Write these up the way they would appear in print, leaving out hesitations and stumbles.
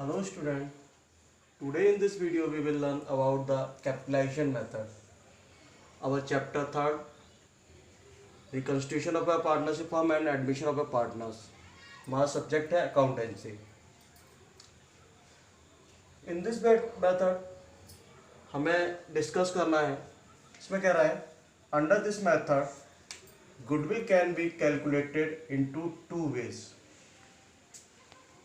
Hello student, today in this video we will learn about the capitalization method. Our chapter 3rd, the constitution of a partnership firm and admission of a partners. हमारा subject है accountancy. In this method हमें discuss करना है. इसमें कह रहा है under this method goodwill can be calculated into two ways.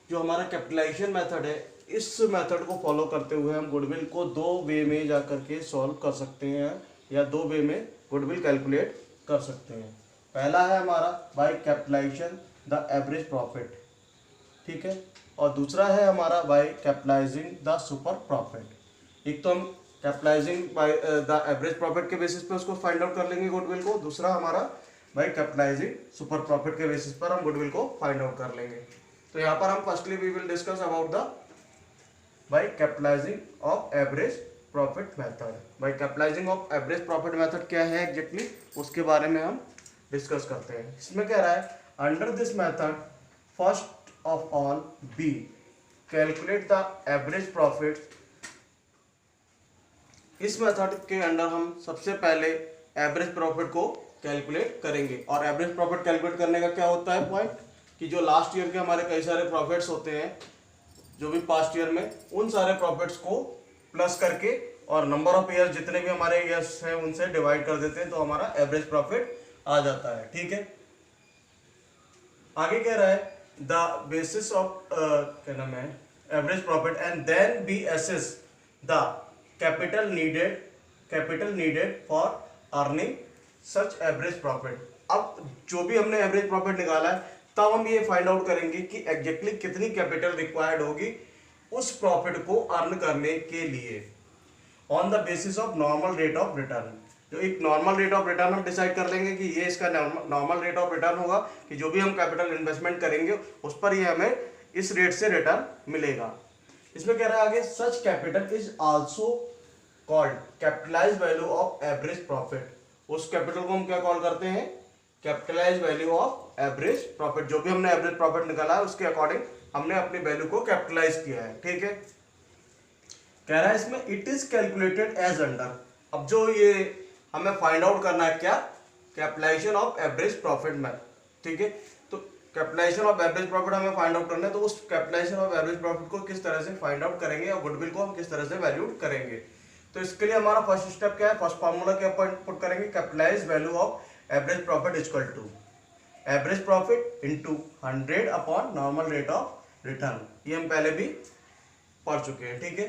जो हमारा कैपिटलाइजेशन मेथड है इस मेथड को फॉलो करते हुए हम गुडविल को दो वे में जा करके सॉल्व कर सकते हैं या दो वे में गुडविल कैलकुलेट कर सकते हैं। पहला है हमारा by capitalisation the average profit, ठीक है, और दूसरा है हमारा by capitalising the super profit. एक तो हम capitalising by the average profit के बेसिस पे उसको फाइंड आउट कर लेंगे गुडविल को, दूसरा हमारा बाय कैपिटलाइजिंग सुपर प्रॉफिट के बेसिस पर हम गुडविल को फाइंड आउट कर लेंगे। तो यहाँ पर हम firstly we will discuss about the by capitalising of average profit method. By capitalising of average profit method क्या है एग्जैक्टली उसके बारे में हम डिस्कस करते हैं। इसमें कह रहा है under this method first of all B calculate the average profit. इस मेथड के अंडर हम सबसे पहले एवरेज प्रॉफिट को कैलकुलेट करेंगे। और एवरेज प्रॉफिट कैलकुलेट करने का क्या होता है पॉइंट कि जो लास्ट ईयर के हमारे कई सारे प्रॉफिट्स होते हैं जो भी पास्ट ईयर में, उन सारे प्रॉफिट्स को प्लस करके और नंबर ऑफ ईयर्स जितने भी हमारे ईयर्स हैं उनसे डिवाइड कर देते हैं तो हमारा एवरेज प्रॉफिट आ जाता है, ठीक है। आगे कह रहा है द बेसिस ऑफ क्या नाम है average profit and then be assess the capital needed for earning such average profit. अब जो भी हमने एवरेज प्रॉफिट निकाला है तब हम ये फाइंड आउट करेंगे कि एग्जैक्टली कितनी कैपिटल रिक्वायर्ड होगी उस प्रॉफिट को अर्न करने के लिए on the basis of normal rate of return. जो एक नॉर्मल रेट ऑफ रिटर्न हम डिसाइड कर लेंगे कि ये इसका नॉर्मल रेट ऑफ रिटर्न होगा कि जो भी हम कैपिटल इन्वेस्टमेंट करेंगे उस पर ये हमें इस रेट से रिटर्न मिलेगा। इसमें कह रहा है आगे such capital is also called capitalized value of average profit. उस कैपिटल को हम क्या कॉल करते हैं capitalized value of average profit. जो भी हमने एवरेज प्रॉफिट निकाला है उसके अकॉर्डिंग हमने अपनी वैल्यू को कैपिटलाइज किया है, ठीक है। कह रहा है इसमें it is calculated as under. अब जो ये हमें फाइंड आउट करना है क्या कैपिटलाइजेशन ऑफ एवरेज प्रॉफिट में, ठीक है। तो कैपिटलाइजेशन ऑफ एवरेज प्रॉफिट हमें फाइंड आउट करना है तो उस कैपिटलाइजेशन ऑफ एवरेज प्रॉफिट को किस तरह से फाइंड आउट करेंगे और गुडविल को हम किस तरह से वैल्यू करेंगे। तो इसके लिए हमारा फर्स्ट स्टेप क्या है, फर्स्ट फार्मूला क्या पुट करेंगे capitalise value of average profit equal to average profit into 100 upon normal rate of return. ये हम पहले भी पढ़ चुके हैं, ठीक है।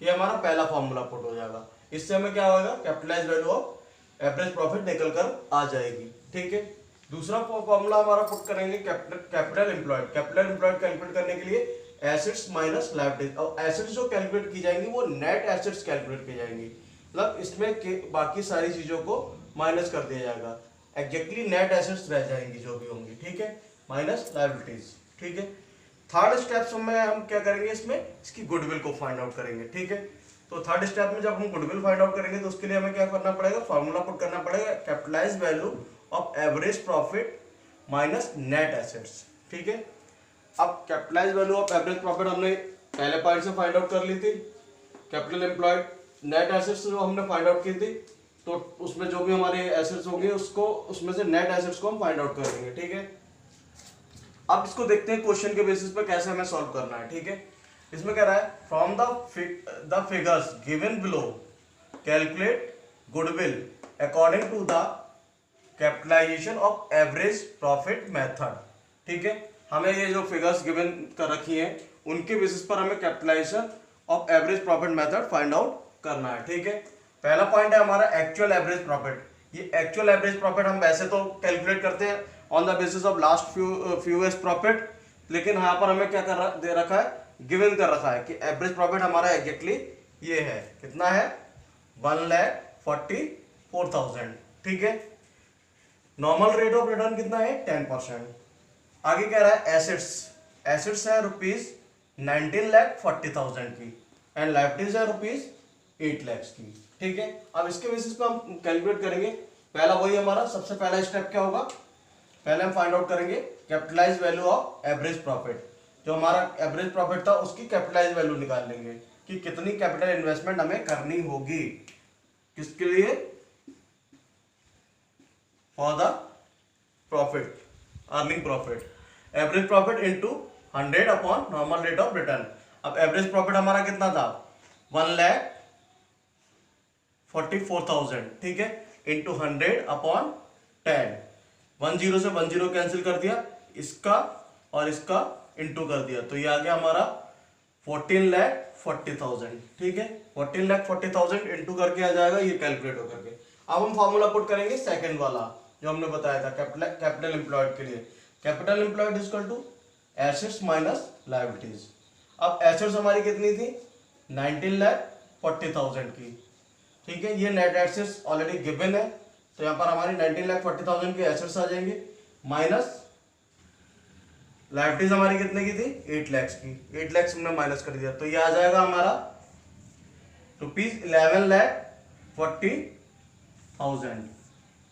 ये हमारा पहला फार्मूला पुट हो जाएगा। इससे हमें क्या होगा capitalise value of average profit निकल कर आ जाएगी, ठीक है। दूसरा फार्मूला हमारा पुट करेंगे capital employed. Capital employed calculate करने के लिए एसेट्स माइनस लायबिलिटीज। और एसेट्स जो कैलकुलेट की जाएंगी वो नेट एसेट्स कैलकुलेट की जाएंगी, मतलब इसमें बाकी सारी चीजों को माइनस कर दिया जाएगा, एग्जैक्टली नेट एसेट्स रह जाएंगी जो भी होंगी, ठीक है, माइनस लायबिलिटीज, ठीक है। थर्ड स्टेप में हम क्या करेंगे इसमें इसकी गुडविल को फाइंड आउट करेंगे, ठीक है। तो थर्ड स्टेप में जब हम गुडविल फाइंड आउट करेंगे तो उसके लिए हमें क्या करना पड़ेगा फार्मूला पुट करना पड़ेगा capitalise value of average profit minus net assets, ठीक है। अब capitalise value of average profit हमने पहले पॉइंट से फाइंड आउट कर ली थी। कैपिटल एम्प्लॉयड नेट एसेट्स जो हमने फाइंड आउट की थी तो उसमें जो भी हमारे एसेट्स होंगे उसको उसमें से नेट एसेट्स को हम फाइंड आउट कर लेंगे, ठीक है। अब इसको देखते हैं क्वेश्चन के बेसिस पे कैसे हमें सॉल्व करना है, ठीक है। इसमें कह रहा है from the figures given below calculate goodwill according to the capitalisation of average profit method, ठीक है। हमें ये जो फिगर्स गिवन कर रखी हैं उनके बेसिस पर हमें capitalisation of average profit method find out करना है, ठीक है। पहला पॉइंट है हमारा एक्चुअल एवरेज प्रॉफिट। ये एक्चुअल एवरेज प्रॉफिट हम वैसे तो कैलकुलेट करते हैं on the basis of last few years profit, लेकिन यहाँ पर हमें क्या दे रखा है गिवन कर रखा है कि एवरेज प्रॉफिट हमारा एग्जैक्टली ये है, कितना है 1,44,000, ठीक है। नॉर्मल रेट ऑफ रिटर्न कितना है 10%। आगे कह रहा है एसेट्स है ₹19,40,000 की एंड लायबिलिटीज है ₹8 लाख की, ठीक है। अब इसके बेसिस पे हम कैलकुलेट करेंगे। पहला वही हमारा सबसे पहला स्टेप क्या होगा, पहले हम फाइंड आउट करेंगे capitalise value of average profit. जो हमारा एवरेज प्रॉफिट था उसकी कैपिटलाइज वैल्यू निकाल लेंगे कि कितनी कैपिटल इन्वेस्टमेंट हमें करनी होगी, किसके लिए, for the profit, earning profit, average profit into 100 upon normal rate of return. अब एवरेज प्रॉफिट हमारा कितना था, 1,44,000, ठीक है, इंटू 100 अपॉन 10, 10 से 10 कैंसिल कर दिया, इसका और इसका इंटू कर दिया, तो ये आ गया हमारा 14,40,000, ठीक है, 14,40,000 इंटू करके आ जाएगा ये कैलकुलेट होकर के। अब हम फॉर्मूला पुट करेंगे सेकंड वाला जो हमने बताया था कैपिटल एम्प्लॉयड के लिए। Capital employed is equal to assets minus liabilities. अब एसेट्स हमारी कितनी थी, 19,40,000 की, ठीक है, ये नेट एसेट्स ऑलरेडी गिवन है, तो यहाँ पर हमारी 19,40,000 के एसेट्स आ जाएंगे, माइनस लायबिलिटीज हमारी कितने की थी, 8 लाख की, 8 लाख हमने माइनस कर दिया, तो ये आ जाएगा हमारा ₹11,40,000।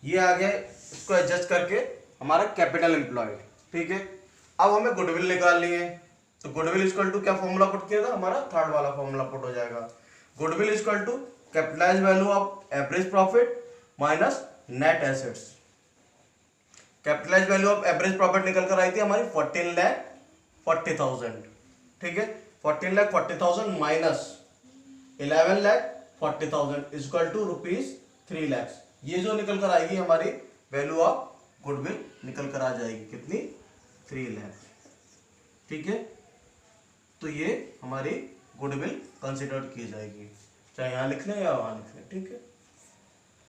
ये आ गया, इसको एडजस्ट करके हमारा कैपिटल एम्प्लॉयड, ठीक है। अब हमें गुडविल निकालनी है, तो गुडविल इक्वल टू क्या फॉर्मूला पुट किया था, हमारा थर्ड वाला फॉर्मूला पुट हो जाएगा, goodwill equal to capitalise value of average profit minus net assets. Capitalise value of average profit निकल कर आई थी हमारी 14,40,000, ठीक है, 14,40,000 माइनस 11,40,000 इक्वल टू ₹3 लाख। ये जो निकल कर आएगी हमारी वैल्यू ऑफ गुडविल निकल कर आ जाएगी कितनी, 3 लाख, ठीक है। तो ये हमारी गुडविल कंसिडर की जाएगी, चाहे यहाँ लिख लें या वहां लिख लें, ठीक है।